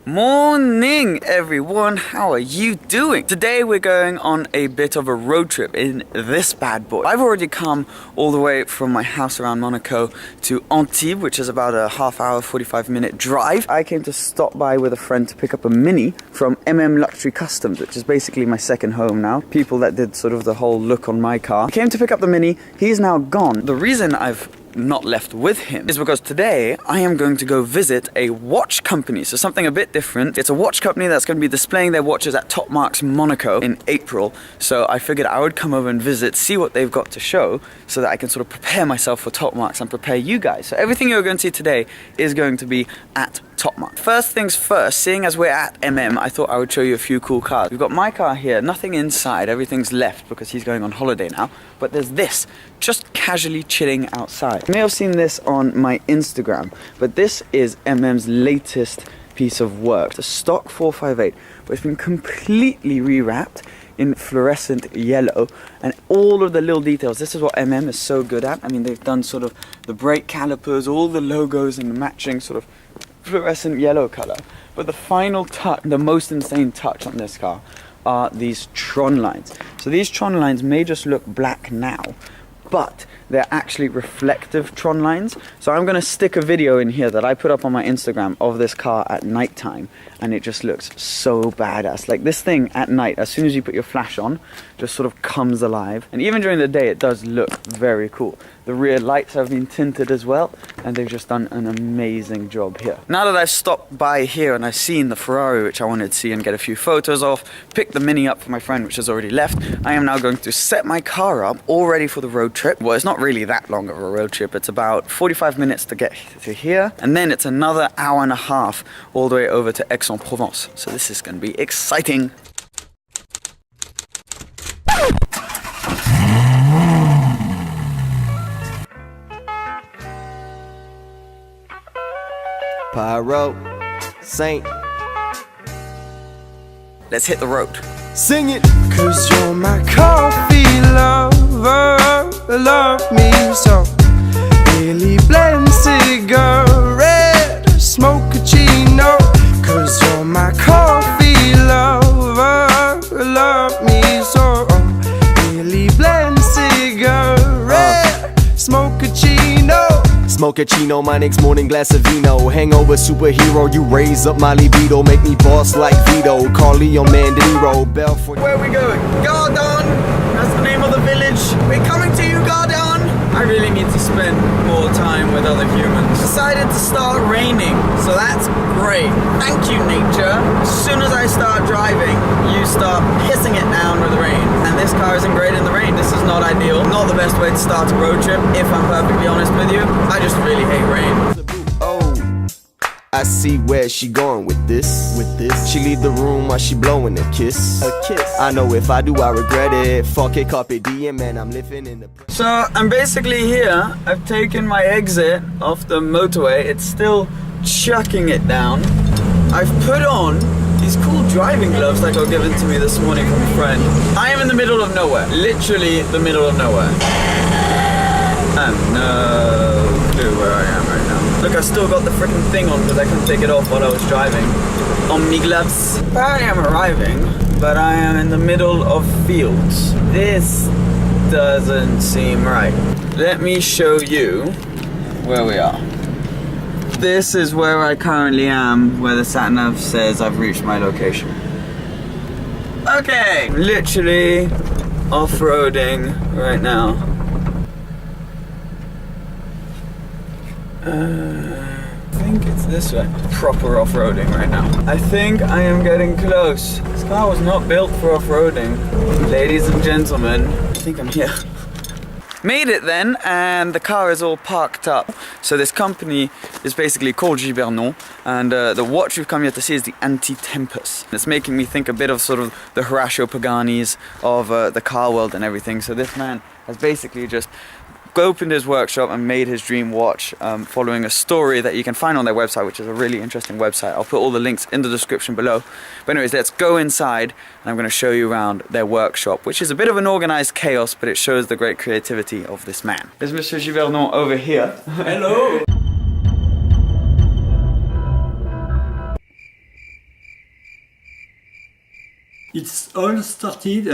Morning everyone, how are you doing? Today we're going on a bit of a road trip in this bad boy. I've already come all the way from my house around Monaco to Antibes, which is about a half hour, 45-minute drive. I came to stop by with a friend to pick up a Mini from Luxury Customs, which is basically my second home now. People that did sort of the whole look on my car. I came to pick up the Mini, he's now gone. The reason I've not left with him is because today I am going to go visit a watch company, so something a bit different. It's a watch company that's going to be displaying their watches at Top Marks Monaco in April, so I figured I would come over and visit, see what they've got to show, so that I can sort of prepare myself for Top Marks and prepare you guys. So everything you're going to see today is going to be at Top Mark. First things first, seeing as we're at I thought I would show you a few cool cars. We've got my car here, nothing inside, everything's left because he's going on holiday now, but there's this, just casually chilling outside. You may have seen this on my Instagram, but this is MM's latest piece of work. It's a stock 458, but it's been completely rewrapped in fluorescent yellow, and all of the little details. This is what is so good at. I mean, they've done sort of the brake calipers, all the logos in the matching sort of fluorescent yellow color. But the final touch, the most insane touch on this car, are these Tron lines. So these Tron lines may just look black now, but they're actually reflective Tron lines. So I'm gonna stick a video in here that I put up on my Instagram of this car at nighttime, and it just looks so badass. Like this thing at night, as soon as you put your flash on, just sort of comes alive. And even during the day, it does look very cool. The rear lights have been tinted as well, and they've just done an amazing job here. Now that I've stopped by here and I've seen the Ferrari, which I wanted to see and get a few photos of, picked the Mini up for my friend, which has already left, I am now going to set my car up, all ready for the road trip. Well, it's not really that long of a road trip. It's about 45 minutes to get to here, and then it's another hour and a half all the way over to Aix-en-Provence. So this is going to be exciting. Pyro, Saint. Let's hit the road. Sing it! Cause you're my coffee lover, love me so. Daily blend cigarette, smoke a chino. Cause you're my coffee lover, love me so. Daily blend cigarette, smoke a chino. Smoke a chino, my next morning glass of vino. Hangover superhero, you raise up my libido. Make me boss like Vito, Carleo, Mandanero, Belfort. Where are we going? Gardon! That's the name of the village. We're coming to you, Gardon! I really need to spend more time with other humans. Decided to start raining, so that's great. Thank you, nature. As soon as I start driving, you start pissing it down with rain. And this car isn't great in the rain. This is not ideal. Not the best way to start a road trip, if I'm perfectly honest with you. I just really hate rain. Oh, I see where she going with this. She leave the room while she blowing a kiss. I know if I do, I regret it. Fuck it, carpe diem, man. I'm living in the. So I'm basically here. I've taken my exit off the motorway. It's still chucking it down. I've put on these cool driving gloves that got given to me this morning from a friend. I am in the middle of nowhere. Literally the middle of nowhere. I have no clue where I am right now. Look, I still got the freaking thing on because I couldn't take it off while I was driving. On me gloves. I am arriving, but I am in the middle of fields. This doesn't seem right. Let me show you where we are. This is where I currently am, where the sat-nav says I've reached my location. Okay, literally off-roading right now. I think it's this way. Proper off-roading right now. I think I am getting close. This car was not built for off-roading. Ladies and gentlemen, I think I'm here. Made it then, and the car is all parked up. So this company is basically called Givernon, and the watch we've come here to see is the Anti-Tempus. It's making me think a bit of sort of the Horacio Paganis of the car world and everything. So this man has basically just opened his workshop and made his dream watch, following a story that you can find on their website, which is a really interesting website. I'll put all the links in the description below. But anyways, let's go inside and I'm going to show you around their workshop, which is a bit of an organized chaos, but it shows the great creativity of this man. There's Mr. Givernon over here. Hello! It's all started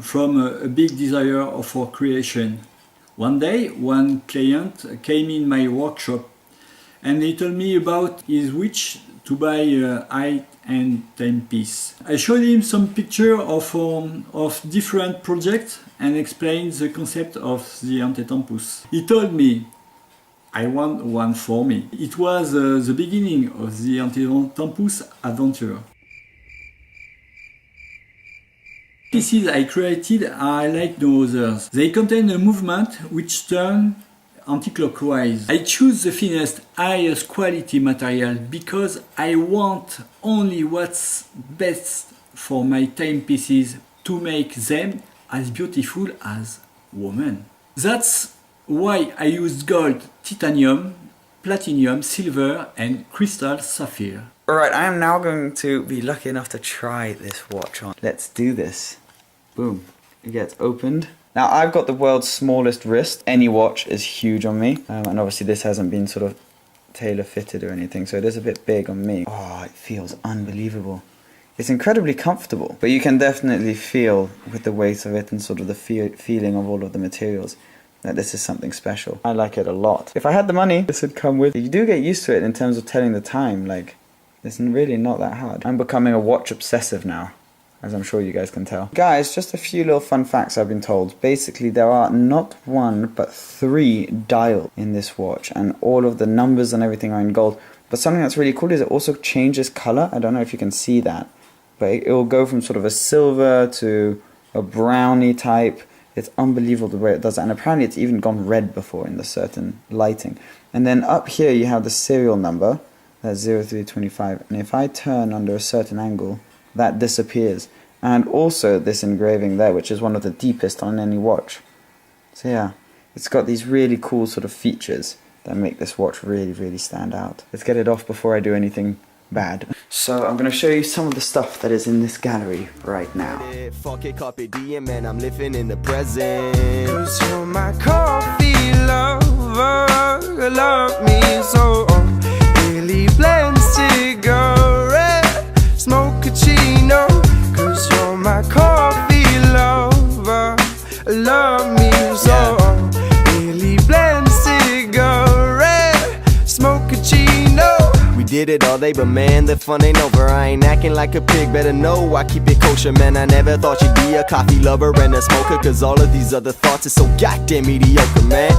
from a big desire for creation. One day, one client came in my workshop and he told me about his wish to buy a high-end timepiece. I showed him some pictures of different projects and explained the concept of the Antetempus. He told me, I want one for me. It was the beginning of the Antetempus adventure. Pieces I created are like no others. They contain a movement which turns anti-clockwise. I choose the thinnest, highest quality material because I want only what's best for my timepieces to make them as beautiful as women. That's why I used gold, titanium, platinum, silver and crystal sapphire. Alright, I am now going to be lucky enough to try this watch on. Let's do this. Boom. It gets opened. Now I've got the world's smallest wrist. Any watch is huge on me. And obviously this hasn't been sort of tailor fitted or anything, so it is a bit big on me. Oh, it feels unbelievable. It's incredibly comfortable, but you can definitely feel with the weight of it and sort of the feeling of all of the materials that this is something special. I like it a lot. If I had the money, this would come with. You do get used to it in terms of telling the time, like it's really not that hard. I'm becoming a watch obsessive now, as I'm sure you guys can tell. Guys, just a few little fun facts I've been told. Basically, there are not one, but 3 dials in this watch, and all of the numbers and everything are in gold. But something that's really cool is it also changes color. I don't know if you can see that, but it will go from sort of a silver to a browny type. It's unbelievable the way it does it, and apparently it's even gone red before in the certain lighting. And then up here you have the serial number, that's 0325, and if I turn under a certain angle, that disappears. And also this engraving there, which is one of the deepest on any watch. So yeah, it's got these really cool sort of features that make this watch really, really stand out. Let's get it off before I do anything bad. So I'm going to show you some of the stuff that is in this gallery right now. Fuck it, carpe diem, man, I'm living in the present. 'Cause you're my coffee lover, love me so. Really blend cigarette, smoke a chino. 'Cause you're my coffee lover, love me so. Really blend cigarette, smoke a chino. We did it all day, but man, the fun ain't over. I ain't acting like a pig, better know I keep it kosher. Man, I never thought you'd be a coffee lover and a smoker, 'cause all of these other thoughts are so goddamn mediocre, man.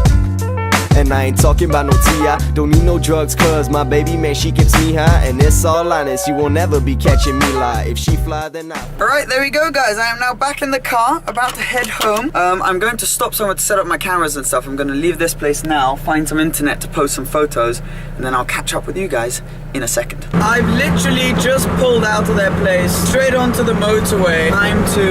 And I ain't talking about no T.I. Don't need no drugs, 'cause my baby, man, she keeps me high. And it's all honest, you will never be catching me lie. If she fly, then I... Alright, there we go, guys. I am now back in the car, about to head home. I'm going to stop somewhere to set up my cameras and stuff. I'm going to leave this place now, find some internet to post some photos, and then I'll catch up with you guys in a second. I've literally just pulled out of their place, straight onto the motorway. Time to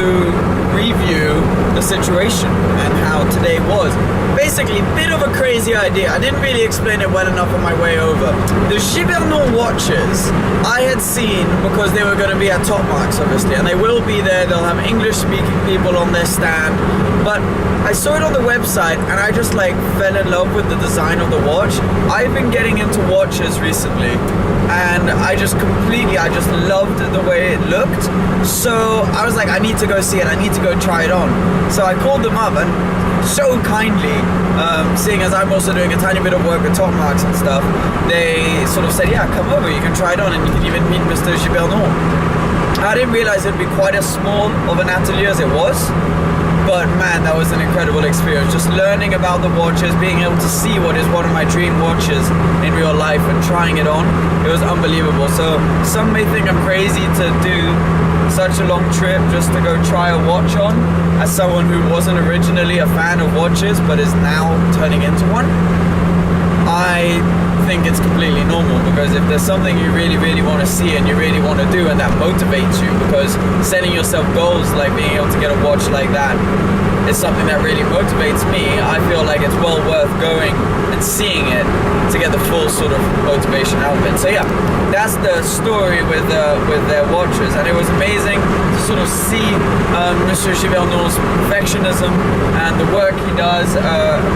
review the situation and how today was. Basically, bit of a crazy idea. I didn't really explain it well enough on my way over. The Gibernau watches I had seen because they were going to be at Top Marks, obviously, and they will be there. They'll have English-speaking people on their stand. But I saw it on the website and I just like fell in love with the design of the watch. I've been getting into watches recently and I just loved the way it looked. So I was like, I need to go see it. I need to go try it on. So I called them up and so kindly, seeing as I'm also doing a tiny bit of work with Top Marks and stuff, they sort of said, yeah, come over, you can try it on and you can even meet Mr. Gibernau. I didn't realize it'd be quite as small of an atelier as it was, but man, that was an incredible experience. Just learning about the watches, being able to see what is one of my dream watches in real life and trying it on, it was unbelievable. So some may think I'm crazy to do such a long trip just to go try a watch on, as someone who wasn't originally a fan of watches but is now turning into one. I think it's completely normal, because if there's something you really, really want to see and you really want to do and that motivates you, because setting yourself goals like being able to get a watch like that is something that really motivates me, I feel like it's well worth going and seeing it to get the full sort of motivation out of it. So yeah, that's the story with their watches, and it was amazing to sort of see Monsieur Givernon's perfectionism and the work he does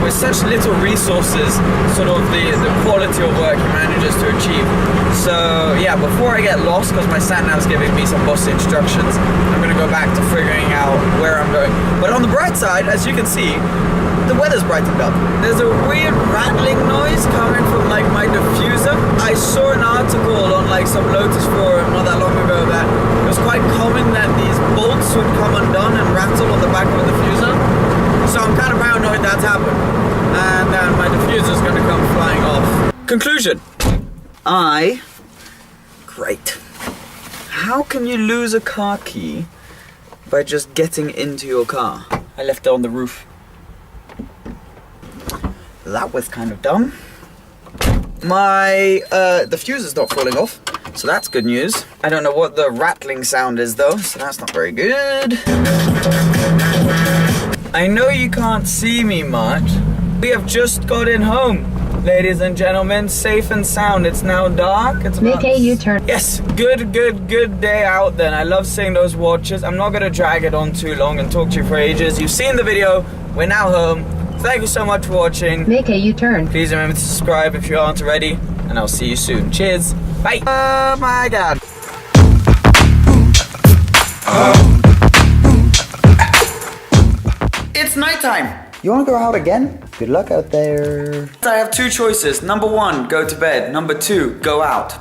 with such little resources, sort of the quality of work he manages to achieve. So yeah, before I get lost, because my sat nav's giving me some bossy instructions, I'm gonna go back to figuring out where I'm going. But on the bright side, as you can see, the weather's brightened up. There's a weird rattling noise coming from like my diffuser. I saw an article on like some Lotus forum not that long ago that it was quite common that these bolts would come undone and rattle on the back of a diffuser. So I'm kind of paranoid that's happened. And then my diffuser's gonna come flying off. Conclusion. Great. How can you lose a car key by just getting into your car? I left it on the roof. That was kind of dumb. My diffuser's not falling off, so that's good news. I don't know what the rattling sound is though, so that's not very good. I know you can't see me much. We have just gotten home, ladies and gentlemen, safe and sound. It's now dark. It's about... Make a U-turn. Yes, good day out then. I love seeing those watches. I'm not gonna drag it on too long and talk to you for ages. You've seen the video. We're now home. Thank you so much for watching. Make a U-turn. Please remember to subscribe if you aren't already, and I'll see you soon. Cheers. Bye. Oh my God. It's nighttime. You want to go out again? Good luck out there. I have two choices. Number one, go to bed. Number two, go out.